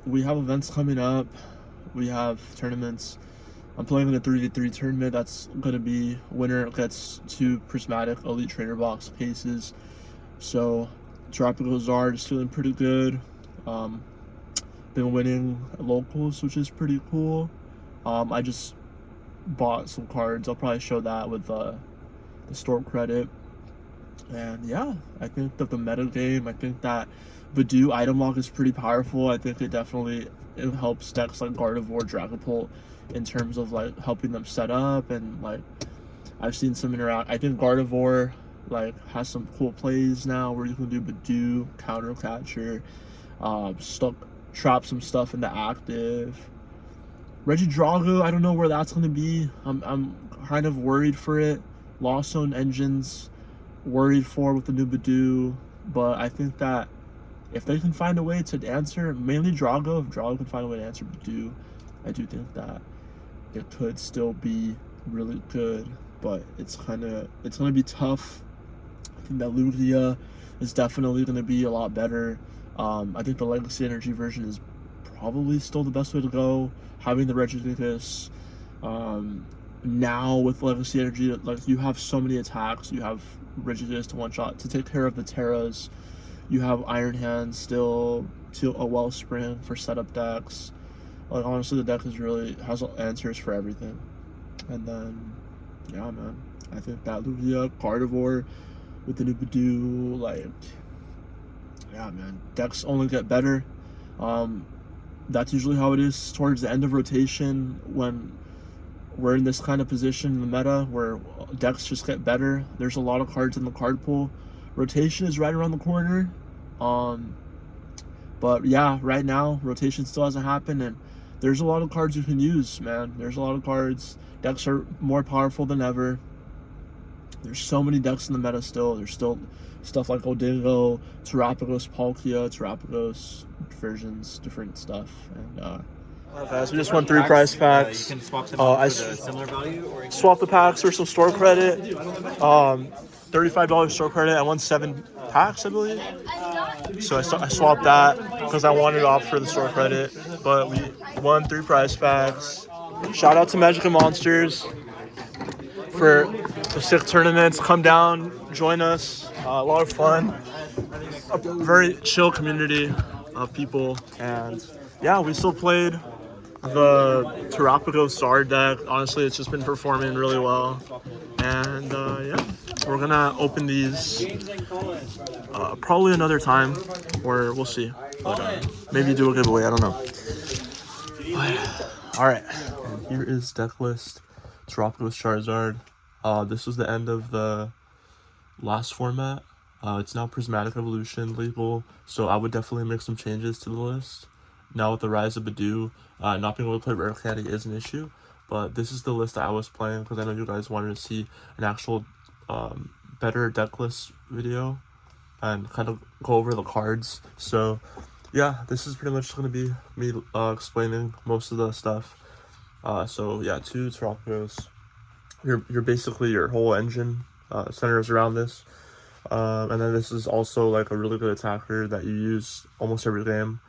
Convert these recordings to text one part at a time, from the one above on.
We have events coming up. We have tournaments. I'm playing in a 3v3 tournament. That's gonna be winner gets 2 prismatic elite trainer box cases. So TerapagosZard is feeling pretty good. Been winning locals, which is pretty cool. I just bought some cards. I'll probably show that with the store credit. And yeah, I think that the meta game, I think that Badoo item lock is pretty powerful. I think it helps decks like Gardevoir, Dragapult in terms of like helping them set up, and like I've seen some interact. I think Gardevoir like has some cool plays now where you can do Badoo, counter catcher, trap some stuff into active. Regidrago, I don't know where that's gonna be. I'm kind of worried for it. Lost Zone Engines, worried for with the new Badoo, but I think that if they can find a way to answer, mainly Drago, if Drago can find a way to answer Badoo, I do think that it could still be really good, but it's gonna be tough. I think that Lugia is definitely gonna be a lot better. I think the Legacy Energy version is probably still the best way to go. Having the Regigigas, now with Legacy Energy, like you have so many attacks. You have Regigigas to one shot to take care of the Teras. You have Iron Hand still to a Wellspring for setup decks. Like honestly, the deck has answers for everything. And then, yeah, man, I think that Lugia, Gardevoir with the new Badoo, like, yeah, man, decks only get better. That's usually how it is towards the end of rotation when we're in this kind of position in the meta where decks just get better. There's a lot of cards in the card pool. Rotation is right around the corner. But yeah, right now rotation still hasn't happened, and there's a lot of cards you can use, man. There's a lot of cards. Decks are more powerful than ever. There's so many decks in the meta still. There's still stuff like Odingo, Terapagos, Palkia, Terapagos versions, different stuff. And guys, we just won 3 prize packs. You can swap them out for the similar value, or you can swap the packs for some store credit. $35 store credit. I won 7 packs, I believe. So I swapped that because I wanted it off for the store credit. But we won 3 prize packs. Shout out to Magic and Monsters for the sick tournaments. Come down, join us. A lot of fun. A very chill community of people. And yeah, we still played the TerapagosZard deck. Honestly, it's just been performing really well. And yeah, we're gonna open these probably another time, or we'll see. But maybe do a giveaway, I don't know. But, all right, and here is deck list. Terapagos Charizard. This was the end of the last format. It's now Prismatic Evolution legal, so I would definitely make some changes to the list. Now with the rise of Badoo, not being able to play Rare Candy is an issue, but this is the list that I was playing because I know you guys wanted to see an actual better deck list video and kind of go over the cards. So yeah, this is pretty much going to be me explaining most of the stuff. So yeah, 2 Terapagos. You're basically your whole engine centers around this. And then this is also like a really good attacker that you use almost every game.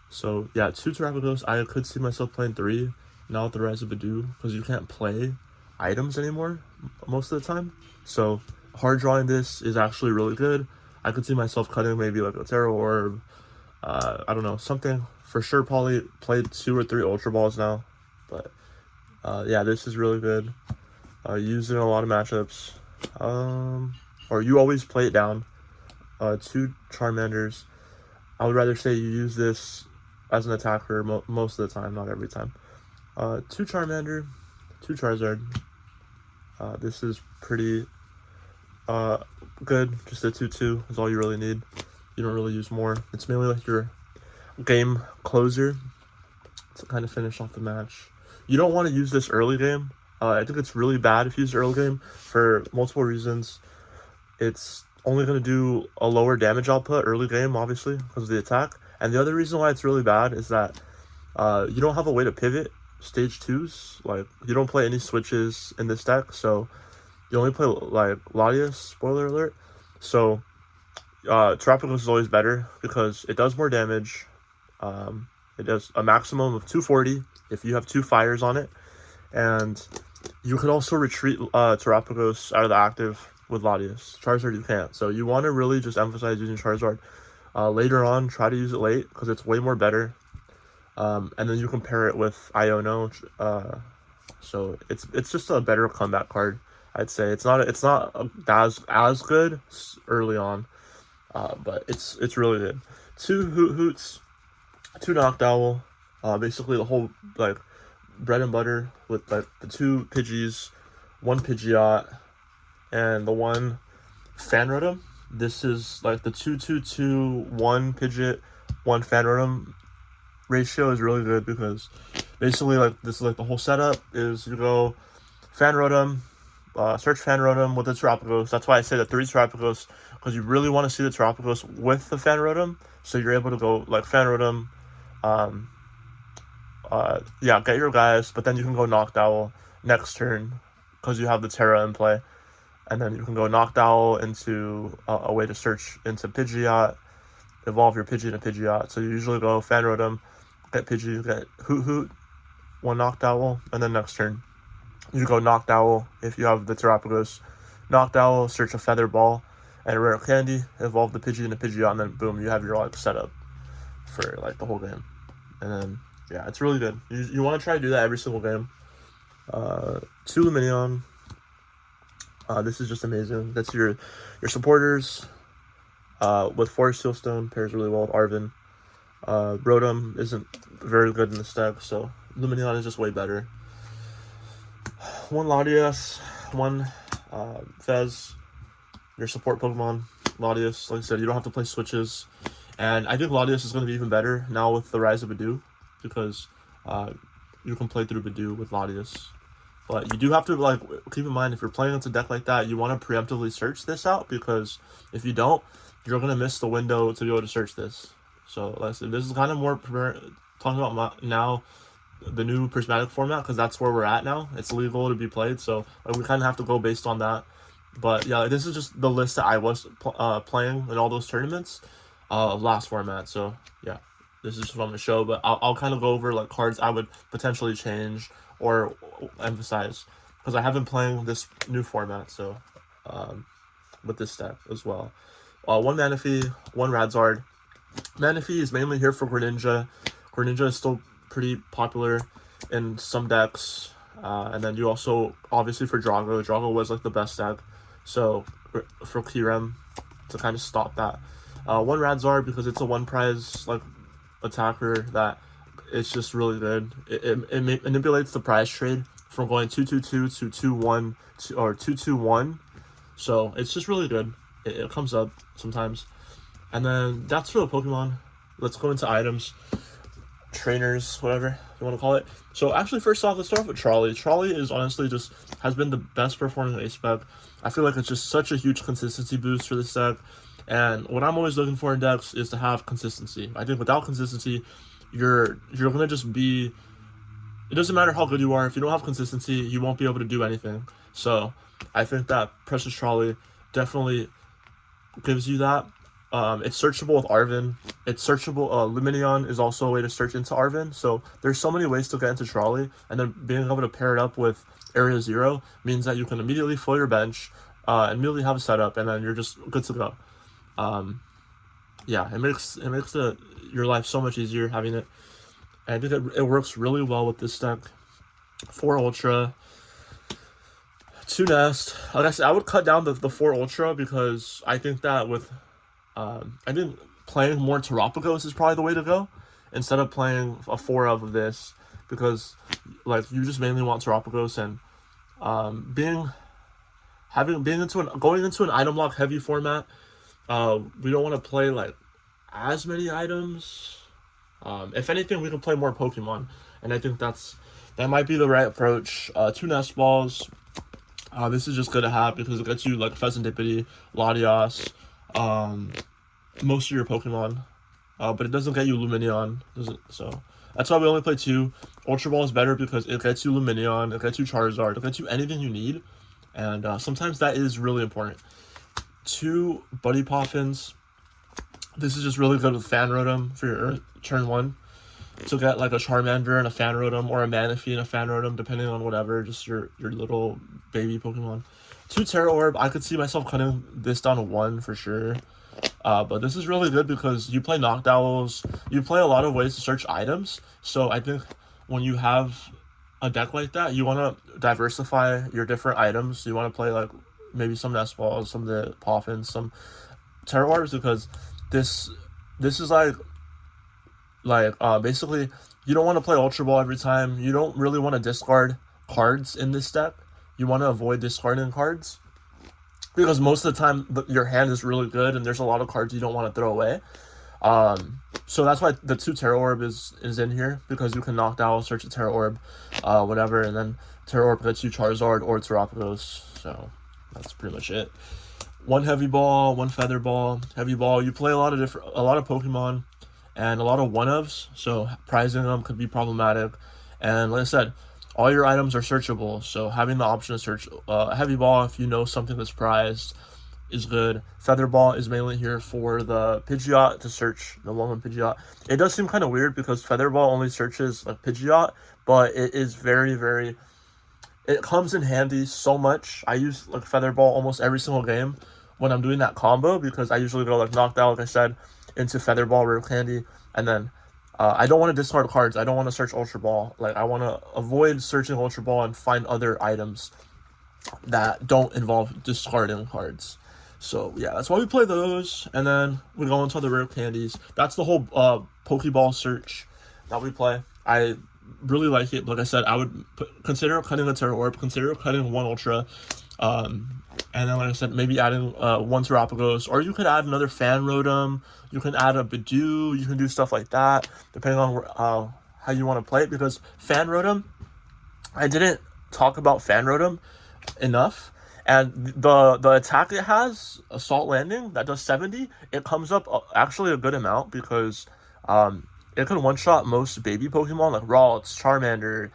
So yeah, 2 Terapagos. I could see myself playing 3 now with the rise of Badoo, because you can't play items anymore most of the time. So hard drawing this is actually really good. I could see myself cutting maybe like a Tera Orb. I don't know, something for sure. Probably played 2 or 3 Ultra Balls now. But yeah, this is really good. Used in a lot of matchups. Or you always play it down. 2 Charmanders. I would rather say you use this as an attacker most of the time, not every time. 2 Charmander, 2 Charizard. This is pretty good. Just a 2/2 is all you really need. You don't really use more. It's mainly like your game closer to kind of finish off the match. You don't want to use this early game. I think it's really bad if you use it early game for multiple reasons. It's only going to do a lower damage output early game, obviously, because of the attack. And the other reason why it's really bad is that you don't have a way to pivot stage 2s. Like, you don't play any switches in this deck, so you only play, like, Latias, spoiler alert. So, Terapagos is always better because it does more damage, It does a maximum of 240 if you have 2 fires on it, and you could also retreat Terapagos out of the active with Latias. Charizard you can't, so you want to really just emphasize using Charizard later on. Try to use it late because it's way more better, and then you compare it with Iono, so it's just a better comeback card. I'd say it's not as good early on, but it's really good. 2 Hoothoots, 2 Noctowl, basically the whole like bread and butter with like the 2 Pidgeys, 1 Pidgeot, and the 1 Fan Rotom. This is like the 2-2-2-1 Pidgeot, 1 Fan Rotom ratio is really good because basically like this is like the whole setup is you go Fan Rotom, search Fan Rotom with the Terapagos. That's why I say the 3 Terapagos, because you really want to see the Terapagos with the Fan Rotom, so you're able to go like Fan Rotom, yeah, get your guys, but then you can go Noctowl next turn because you have the Tera in play, and then you can go Noctowl into a way to search into Pidgeot, evolve your Pidgey into Pidgeot. So you usually go Fan Rotom, get Pidgey, get Hoothoot, 1 Noctowl, and then next turn you go Noctowl if you have the Terapagos, Noctowl, search a Feather Ball and a Rare Candy, evolve the Pidgey into Pidgeot, and then boom, you have your like setup for like the whole game. And then yeah, it's really good. You want to try to do that every single game. 2 Lumineon. This is just amazing. That's your supporters. With Forest Sealstone pairs really well with Arven. Rotom isn't very good in this deck, so Lumineon is just way better. 1 Latias, 1 Fez, your support Pokemon. Latias, like I said, you don't have to play switches. And I think Latias is going to be even better now with the rise of Bidoof, because you can play through Bidoof with Latias. But you do have to like keep in mind, if you're playing into a deck like that, you want to preemptively search this out, because if you don't, you're going to miss the window to be able to search this. So like I said, this is kind of more talking about now the new prismatic format, because that's where we're at now. It's legal to be played, so like, we kind of have to go based on that. But yeah, this is just the list that I was playing in all those tournaments of last format. So yeah, this is just what I'm gonna show, but I'll kind of go over like cards I would potentially change or emphasize, because I have been playing this new format, so with this deck as well. 1 Manaphy, 1 Radzard. Manaphy is mainly here for Greninja. Greninja is still pretty popular in some decks, and then you also obviously for Drago. Drago was like the best deck, so for Kirem to kind of stop that. 1 Radzard, because it's a 1 prize like attacker that it's just really good. It manipulates the prize trade from going 2-2-2 to 2-1 or 2-2-1, so it's just really good. It comes up sometimes. And then that's for the Pokemon. Let's go into items, trainers, whatever you want to call it. So actually, first off, let's start off with Trolley. Trolley is honestly just has been the best performing ace spec. I feel like it's just such a huge consistency boost for this deck. And what I'm always looking for in decks is to have consistency. I think without consistency, you're gonna just be. It doesn't matter how good you are, if you don't have consistency, you won't be able to do anything. So I think that Precious Trolley definitely gives you that. It's searchable with Arven. It's searchable. Lumineon is also a way to search into Arven. So there's so many ways to get into Trolley, and then being able to pair it up with Area Zero means that you can immediately fill your bench, immediately have a setup, and then you're just good to go. Yeah, it makes your life so much easier having it. And I think it works really well with this deck. 4 Ultra, 2 Nest. Like I said, I would cut down the 4 Ultra, because I think that with I think playing more Terapagos is probably the way to go, instead of playing a 4 of this, because like you just mainly want Terapagos, and going into an item lock heavy format, we don't want to play like as many items. If anything, we can play more Pokemon, and I think that might be the right approach. 2 Nest Balls. This is just good to have because it gets you like Fezandipiti, Latias, most of your Pokemon, but it doesn't get you Lumineon, so that's why we only play 2. Ultra Ball is better because it gets you Lumineon, it gets you Charizard, it gets you anything you need, and sometimes that is really important. 2 Buddy Poffins. This is just really good with Fan Rotom for your turn 1 to get like a Charmander and a Fan Rotom, or a Manaphy and a Fan Rotom, depending on whatever, just your little baby Pokemon. 2 Tera Orb, I could see myself cutting this down to 1 for sure. But this is really good because you play Noctowls, you play a lot of ways to search items. So I think when you have a deck like that, you want to diversify your different items. You want to play like maybe some Nest Balls, some of the Poffins, some Tera Orbs, because this is like basically you don't want to play Ultra Ball every time. You don't really want to discard cards in this deck. You want to avoid discarding cards because most of the time your hand is really good and there's a lot of cards you don't want to throw away. So that's why the 2 Tera Orb is in here, because you can Noctowl, search a Tera Orb, whatever, and then Tera Orb gets you Charizard or Terapagos. So that's pretty much it. 1 Heavy Ball, 1 Feather Ball. Heavy Ball, you play a lot of Pokemon and a lot of one-ofs, so prizing them could be problematic. And like I said, all your items are searchable, so having the option to search Heavy Ball if you know something that's prized is good. Feather Ball is mainly here for the Pidgeot, to search the 1-1 Pidgeot. It does seem kind of weird because Feather Ball only searches like Pidgeot, but it is very, very... It comes in handy so much. I use like Feather Ball almost every single game when I'm doing that combo, because I usually go like Noctowl, like I said, into Feather Ball, Rare Candy, and then I don't want to discard cards. I don't want to search Ultra Ball. Like, I want to avoid searching Ultra Ball and find other items that don't involve discarding cards. So yeah, that's why we play those, and then we go into the Rare Candies. That's the whole Pokeball search that we play. I really like it. Like I said, I would consider cutting a Tera Orb, consider cutting 1 Ultra, and then like I said, maybe adding 1 Terapagos, or you could add another Fan Rotom, you can add a Bidoo, you can do stuff like that, depending on how you want to play it, because Fan Rotom, I didn't talk about Fan Rotom enough, and the attack it has, Assault Landing, that does 70, it comes up actually a good amount, because it can one-shot most baby Pokemon, like Ralts, Charmander,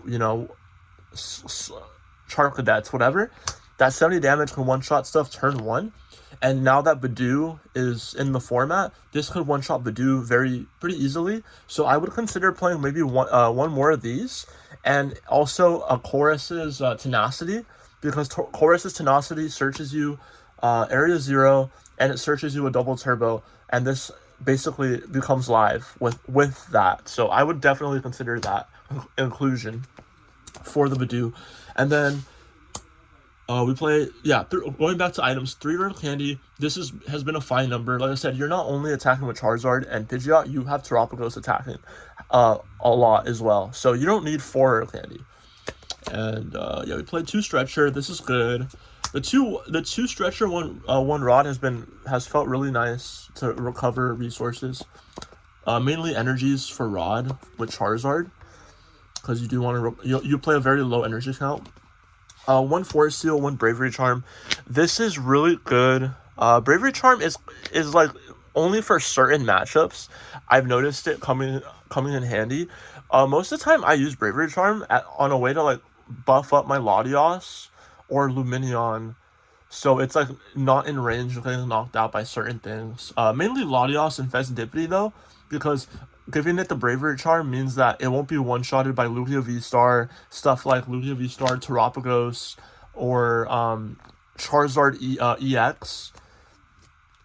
you know, Charcadets, whatever. That 70 damage can one-shot stuff turn 1. And now that Bidoo is in the format, this could one-shot Bidoo pretty easily. So I would consider playing maybe one more of these. And also a Chorus's Tenacity, because Chorus's Tenacity searches you Area 0, and it searches you a double turbo. And this basically becomes live with that. So I would definitely consider that inclusion for the Bidoo. And then we play, yeah, going back to items, 3 Rare Candy. This has been a fine number. Like I said, you're not only attacking with Charizard and Pidgeot, you have Terapagos attacking a lot as well. So you don't need 4 Rare Candy. And yeah, we played 2 Stretcher. This is good. The two Stretcher, one Rod has felt really nice to recover resources. Mainly energies for Rod with Charizard, because you do want to you play a very low energy count. 1 Forest Seal, 1 Bravery Charm. This is really good. Bravery Charm is like only for certain matchups. I've noticed it coming in handy. Most of the time I use Bravery Charm on a way to like buff up my Latias or Lumineon, so it's like not in range of getting knocked out by certain things. Mainly Latias and Fezandipiti though, because giving it the Bravery Charm means that it won't be one-shotted by Lugia V-Star, stuff like Lugia V-Star, Terapagos, or Charizard EX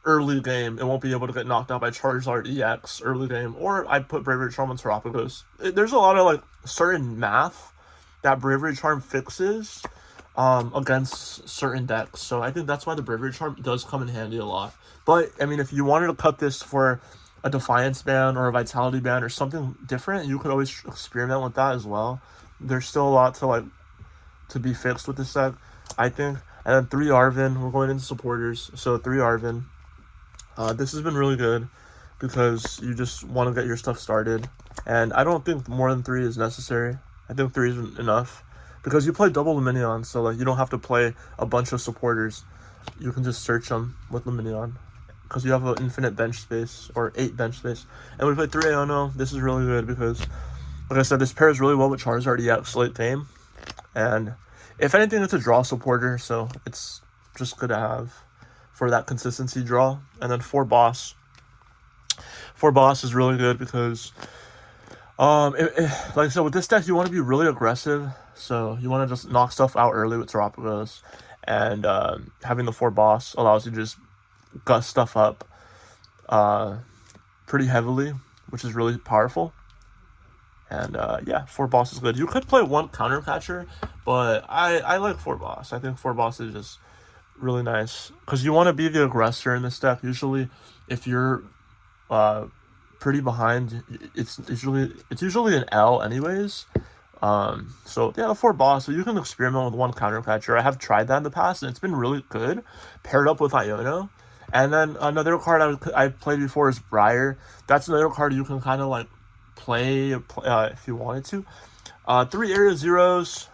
early game. It won't be able to get knocked out by Charizard EX early game, or I put Bravery Charm on Terapagos. There's a lot of like certain math that Bravery Charm fixes against certain decks, so I think that's why the Bravery Charm does come in handy a lot. But I mean, if you wanted to cut this for a Defiance ban or a Vitality ban or something different, you could always experiment with that as well. There's still a lot to be fixed with this deck, I think. And then 3 Arven, we're going into supporters, so 3 Arven. This has been really good because you just want to get your stuff started, and I don't think more than 3 is necessary. I think 3 is enough because you play double Lumineon, so like you don't have to play a bunch of supporters. You can just search them with Lumineon, because you have an infinite bench space, or 8 bench space. And we play 3 Iono. This is really good because, like I said, this pairs really well with Charizard EX late game. And if anything, it's a draw supporter, so it's just good to have. for that consistency draw. And then 4 boss. 4 boss is really good because like I said, with this deck you want to be really aggressive, so you want to just knock stuff out early with Terapagos, and having the 4 boss allows you to just gut stuff up pretty heavily, which is really powerful. And yeah, 4 boss is good. You could play 1 counter catcher, but I like 4 boss. I think 4 boss is just really nice because you want to be the aggressor in this deck. Usually if you're pretty behind, it's usually an L anyways. So yeah, the 4 boss, so you can experiment with 1 counter catcher. I have tried that in the past and it's been really good paired up with Iono. And then another card I played before is Briar. That's another card you can kind of like play if you wanted to. 3 area zeros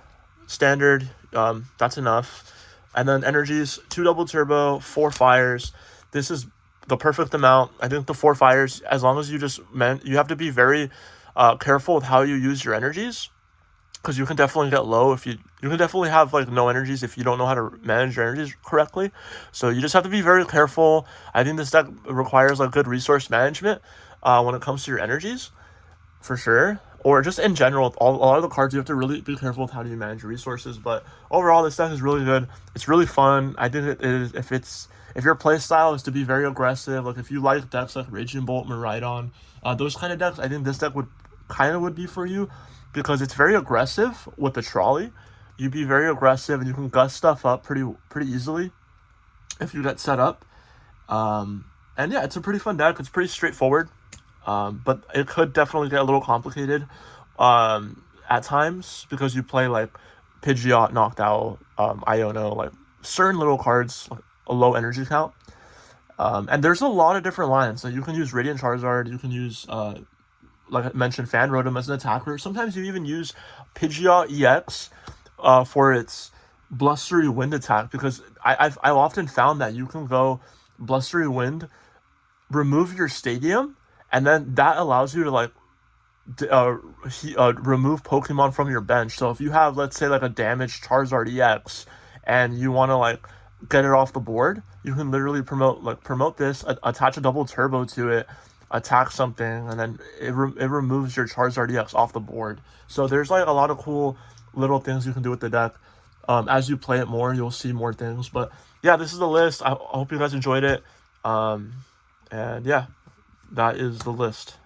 standard, that's enough. And then energies, 2 double turbo, 4 fires. This is the perfect amount. I think the 4 fires, as long as you you have to be very careful with how you use your energies, because you can definitely get low if you can definitely have like no energies if you don't know how to manage your energies correctly. So you just have to be very careful. I think this deck requires like good resource management when it comes to your energies, for sure. Or just in general, a lot of the cards you have to really be careful with how do you manage your resources. But overall, this deck is really good. It's really fun. I think it is, if your play style is to be very aggressive, like if you like decks like Raging Bolt, Miraidon, those kind of decks, I think this deck would be for you, because it's very aggressive with the trolley. You'd be very aggressive and you can gut stuff up pretty easily if you get set up. And yeah, it's a pretty fun deck. It's pretty straightforward. But it could definitely get a little complicated at times, because you play like Pidgeot, Noctowl, Iono, like certain little cards, like a low energy count. And there's a lot of different lines. So you can use Radiant Charizard, you can use, like I mentioned, Fan Rotom as an attacker. Sometimes you even use Pidgeot EX for its Blustery Wind attack, because I've often found that you can go Blustery Wind, remove your stadium, and then that allows you to like remove Pokemon from your bench. So if you have, let's say, like a damaged Charizard EX and you want to like get it off the board, you can literally promote this, attach a double turbo to it, attack something, and then it removes your Charizard EX off the board. So there's like a lot of cool little things you can do with the deck. As you play it more, you'll see more things. But yeah, this is the list. I hope you guys enjoyed it. And yeah, that is the list.